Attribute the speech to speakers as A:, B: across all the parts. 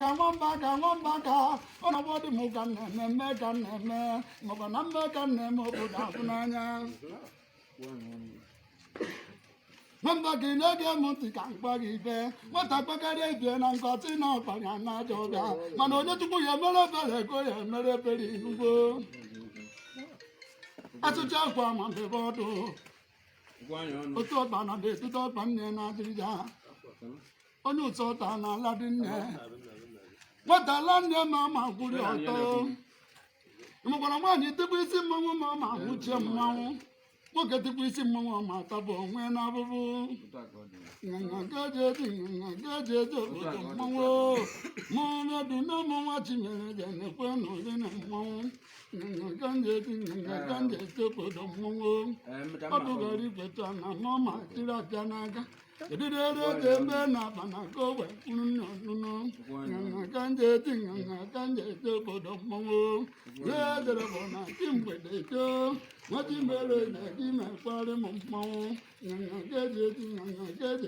A: nwambaka ọ na-agbọdị m ka na-eme maka na mme ka na-eme obodo ahụ n'anya nwamba gị na-ege m ntị ka mkpa gị ibe nwata kpekarịa ibie na nkọtị na ọkpanya na aja ọbịa mana onye chukwu ya emere ebere ego ya emere ebere inugbo asụcha akwa ma mbebe ọdụ otu ọkpa na etute ọkpa nne na-adịrịja onye ụtọ ụta na ala dị nne nwata ala nne ma gwuri ọtọ ịmụkwara nwaanyị tikwa isi mmanwụ ma nwụchie mmanwụ nwoke tikwa isi mmanwụ ma tabụ onwe na abụbụ gaji eji obodo mmanwụ mụnyedu na ụmụ nwa chinyere je na-ekwe na ori na mmanwụ ganje eti obodo mmanwụ ọdụgara igweta na mama tiri apịa n'aka edidere oge ebe na-aba na gowe kwuru nnụnụ ganje eti obodo mmanwụ ya dere bụ na chi mgbede too nwati mere na gị mekwarị m mmanwụ gaji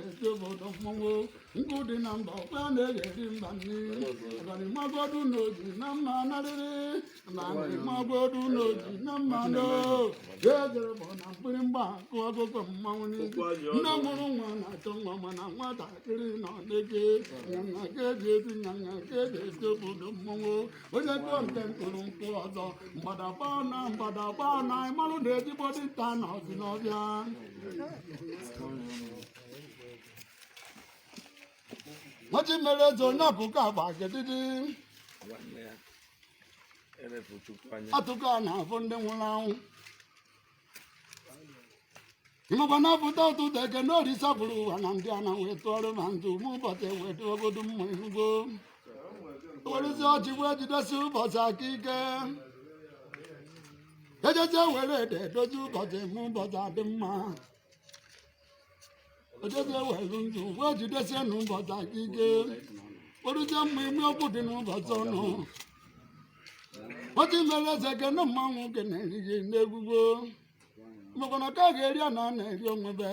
A: eti obodo mmanwụ nkụ dị na mba ọkwa na-egheri mba mmiri abalị magodu n'oji na mma narịrị abalị magodu n'oji na mma no ya dere bụ na mgbịrịmgba akụ ọgụgụ mmanwụ n'isi nne mụrụ nwa na-achọ nwa mana nwatakịrị nọ n'ege gaji eti obodo mmanwụ onye kpọọ nke mkpụrụ nkwụ ọzọ mgbadagba na ịmalụ na-ejigbo dịnta na ọzi n'ọbịa nwachi mere eze onye ọkụkọ agba gedidi atụkọ a na-afụ ndị nwụrụ anwụ ịmakwa na-apụta ụtụtụ eke na orisa bụrụ ụwa na ndị ana wee tụọrọ ma ndụ ụmụ ụbọchị wee tụọgodu mma ihugo werezi ọchị wee jidesi ụbọchị aka ike ejeje were ede edozi ụbọchị mụ ụbọchị adị mma ojeje were ndụ wee jidesie n'ụbọchị aka ike kporuzie mma ime okwu dị n'ụbọchị ọnụ otu mere eze kene mmanwụ ke na-erighi n'egwugwo makwana ka a ga-eri a na a na-eri onwebe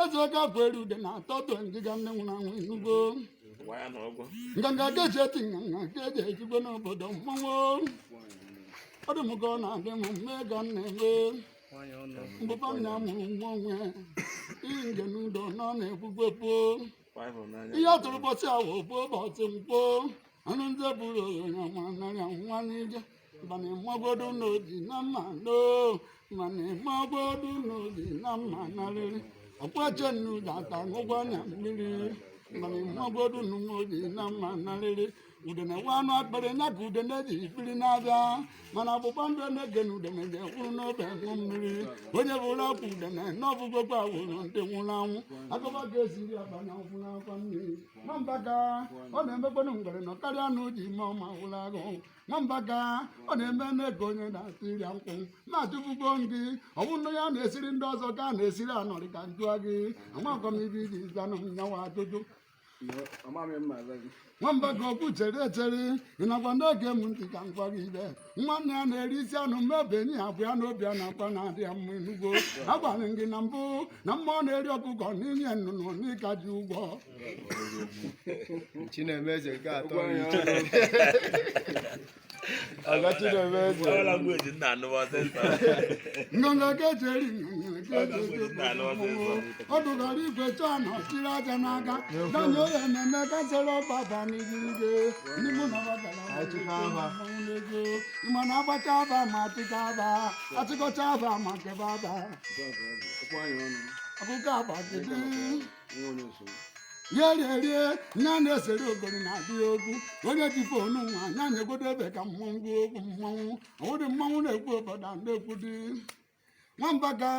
A: eze oge akwa eri ude na-atọ tụ ngịga nne nwụrụ anwụ inugbo nganga keji eti nganga keji ejigbo n'obodo mmanwụ ọ dị m ka ọ na-adị m mme ga m na-eme mbụpa m na-amụrụ nwa onwe iyi nge n'udo na ọ na-ekwugwepo ihe ọ tụrụ ụbọchị awa bụ ụbọchị mkpo anụ ndị buru oghenya ma narịa nwa n'ije mana ịmagodu n'oji na mma no mana ịmagodu n'oji na mma narịrị ọkwache n'ụzọ aka ṅụgwa anya mmiri mana ịmagodu n'oji na mma narịrị udene nwa anụ akpịrị nya ka udene ji ikpiri na-abịa mana ọgbụgba ndụ na-ege na udene ji ekwuru n'obe ṅụ mmiri onye bụrụ akwa udene n'ọbụgokwa wụrụ ndị nwụrụ anwụ agụba ga-esiri abana ọbụla akwa mmiri nwambaka ọ na-emekwanụ ngwere nọ karịa na uji ime ọma wụrụ agụ nwambaka ọ na-eme na-ego onye na-atụ iri nkwụ na-atụfugo gị ọbụnụ ya na-esiri ndị ọzọ ka a na-esiri anọrị ka njụa gị amakọmibi iji zanụ nyawa ajụjụ nwamba ka okwu chere echere ị nakwa na-ege m ntị ka ngwa gị ibe nwanne ya na-eri isi anụ mmebe enyi ya bụ ya na obi a na-akwa na-adị ya mma enugbo agwara gị na mbụ na mmụọ na-eri ọkụkọ n'inye nnụnụ n'ịka ji ụgwọ
B: Chinemeze nke atọ
A: nganga kejeri ọ dụgara igwe chọọ na ọchịrị aja n'aka danye onye na-eme kasịrị ọbaba n'igirige ndị mụ na ego ịma na agbacha aba ma atịka aba atịkọcha aba ma kebe aba akụkọ agbagide ya rie nya na-esere ogori na-adị egwu onye jife onu nwa nya na-egodo ebe ka mmọnwụ okwu mmanwụ ọwụdị mmanwụ na-ekwu obodo a na-ekwu dị nwambaka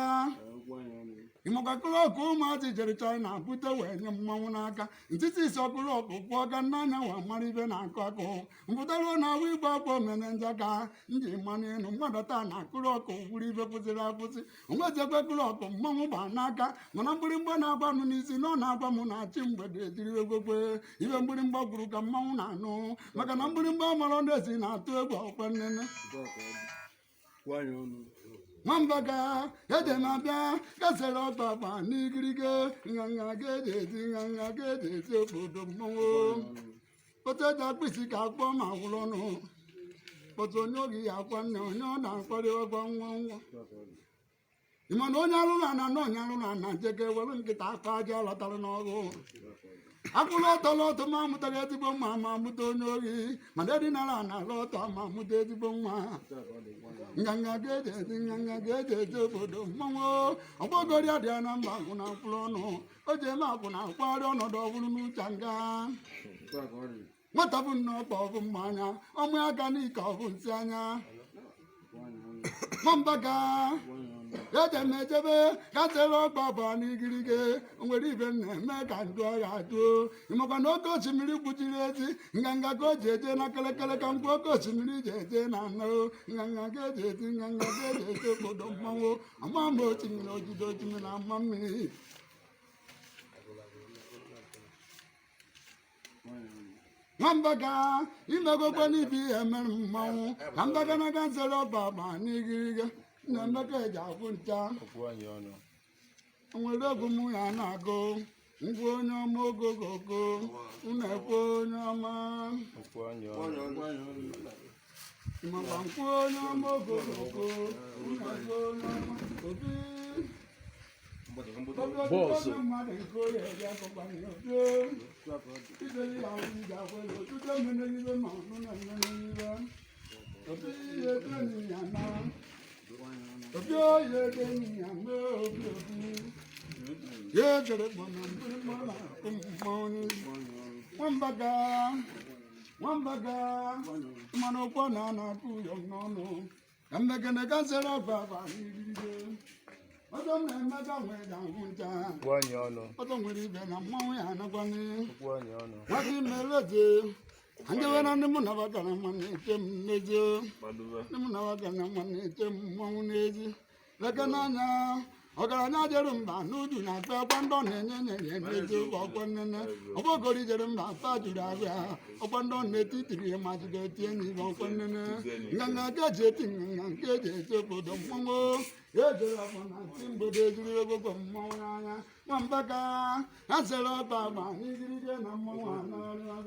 A: ịmakakụrụ ọkụ ụmụazị jere China bute wee nye mmanwụ n'aka ntịtị isi ọkụrụ ọkụ kwụọ ga n'anya wa mara ibe na-akụ akụ mpụtaruo na awa igwe akpọ mere njaka nji mmanụ elu mmadụ taa na akụrụ ọkụ wuru ibe kwụsịrị akwụsị onwezikwe kụrụ ọkụ mmanwụ gba n'aka mana mgbịrịmgba na-agba m n'isi na ọ na-agba m na chi mgbede ejiri egwekwe ibe mgbịrịmgba gwuru ka mmanwụ na-anụ maka na mgbịrịmgba mara ndị esi na-atụ egwu ọkwa nnene nwambaka eje na-abịa gasịrị ọgbagba n'igirige nganga ga-eji ezi nganga ga-eji ezi obodo mmanwụ Potato Pissy Kakwa Mawulono. But on Yogi Aquan, no, not for the one. Imanonia Luna, no Yaluna, take a woman get a fire, Talanogo. Akulota lot of Mamutagati Bomma, Mutonogi, Madadina, lot of Mamutati Bomma. Yanga get it, Momo, Obogoria Diana Maguna Flono, Ojema Kuna, Quadon, or Dovunu Changa. What happened no Bovumana, Omeaganica Vunsana. Mambaga. Yatamejebe, Catero Baba Nigrigue, and would even make a do. You can not go to Milly Putileti, Ganga go jet, and a Kalakam go to Milly jet, and I know Ganga get it, Ganga get it, for the Mammo, a mammo, Timino, and Mammy. Mambaga, you know, go be a man, Mamma, Mambaga, Gansero Baba Nigrigue. Namaka Japunta,
B: Okwu Anyi Onu.
A: Unwelogumu Yanago, Ngwonya Mogogo, Unekonyama,
B: Okwu Anyi Onu.
A: Mabankonya Mogogo, Unekonyama,
B: Boss.
A: Wambaga, Manopana, no, I'm making a cancer of Baba. I don't know,
B: Okwu Anyi Onu.
A: I don't believe in a moment.
B: Okwu Anyi Onu.
A: What in Melody? And the one on the Munavaka money, Tim Nejo, the Munavaka money, Tim Monezi, Lacanana, Ogana Jerumba, no do not abandon and do Okwanana, Obogori Jerumba, Fajuraga, abandon the Titri, Magic, and Okwanana, Nanga gadgeting and gadget to put the Mongo, Yajarapana, Timbo de Mona, Mambaka, Ansela Baba, Nigrigan, and Mona.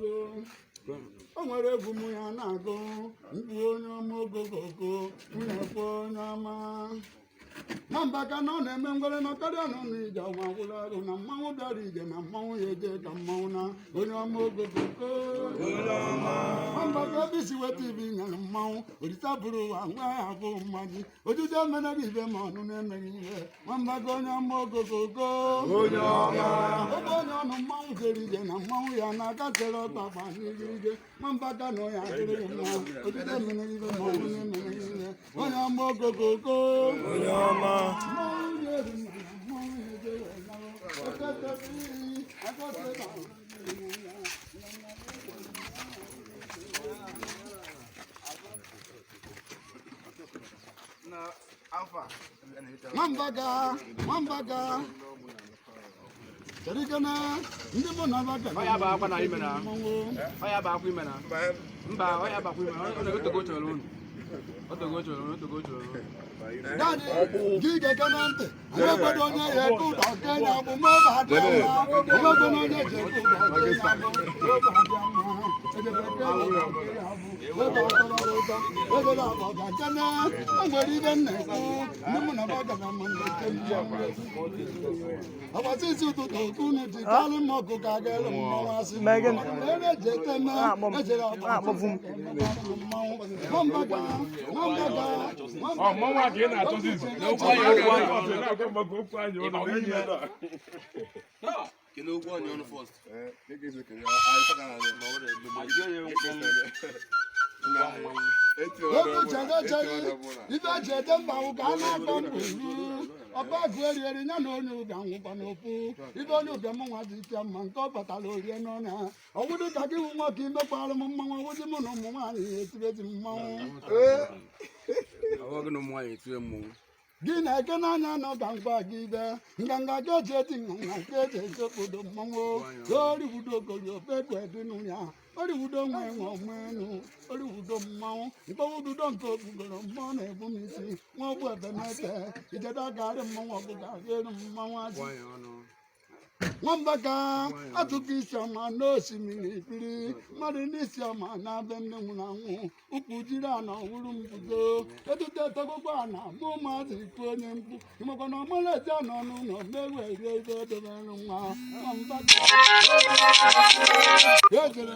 A: Onwere gumu ya na-agụ mkpu onye ọmụgogogo nwunye onye ọma Nwambaka nọ na-eme ngwere na karịa nọ n'ije ọnwa gwụrụ ọrụ na mmanwụ bịara ije na mmanwụ ya eje ka mmanwụ na onye ọma ogogogo Nwambaka ebe isi weta ibe nyere mmanwụ orita bụrụ ụwa nwa ya abụ mmadụ ojuju emereghị ibe ma ọnụ na-emeghị ihe Nwambaka onye ọma ogogogo onye ọnụ mmanwụ jere ije na mmanwụ ya na-aka tere ọkpakpa n'igirige Nwambaka nọ ya adịrịghị mma ojuju emereghị ibe ma ọnụ na-emeghị ihe onye ọma ogogogo Mambaga. Jarigana, ndị mụ na baga.
C: Oya ba akwa na ime na. Oya ba akwa ime na. Mba, oya ba akwa ime na. Ọ na-egote chọrọ unu. Otogo chọrọ.
A: Daddy, gige kanante. Everybody on your good Kenya, Bumba, everybody on your
D: Can you go on your own first?
A: Ibe jede mba ụga na-akọ mbụ ọba agụeri eri ya na onye ụga nwụkwa n'okwu ibe onye ụga m nwa dị ike mma nke ọ batara orie n'ọnya ọwụdị ka gị wụ nwoke imekpara m mmanwụ ọwụdị mụ na ụmụ nwaanyị etibeti mmanwụ gị na-eke n'anya na ọga ngwa gị ibe nganga ga eji eti nganga nke eji esekpodo mmanwụ oriwudo okori ofekwe dị n'ụnya oriwudo nwe ọmụenu oriwudo mmanwụ mkpọwududo nke okpugoro mmụọ na-ebu m isi nwa ogbu ebe na-eke ijede garị mmanwụ ọbụga elu mmanwụ azụ nwamba ka atụkọ isi ọma n'osimiri biri mmadụ n'isi ọma na-abịa nne nwụrụ anwụ ụkwụ jiri ana ọhụrụ mbudo edute etogokwa ana mụ maazị ikwu onye mkpu ịmakwa na ọmara eji anọ n'ụlọ mewe rie ibe edobere nwa nwamba ka ejere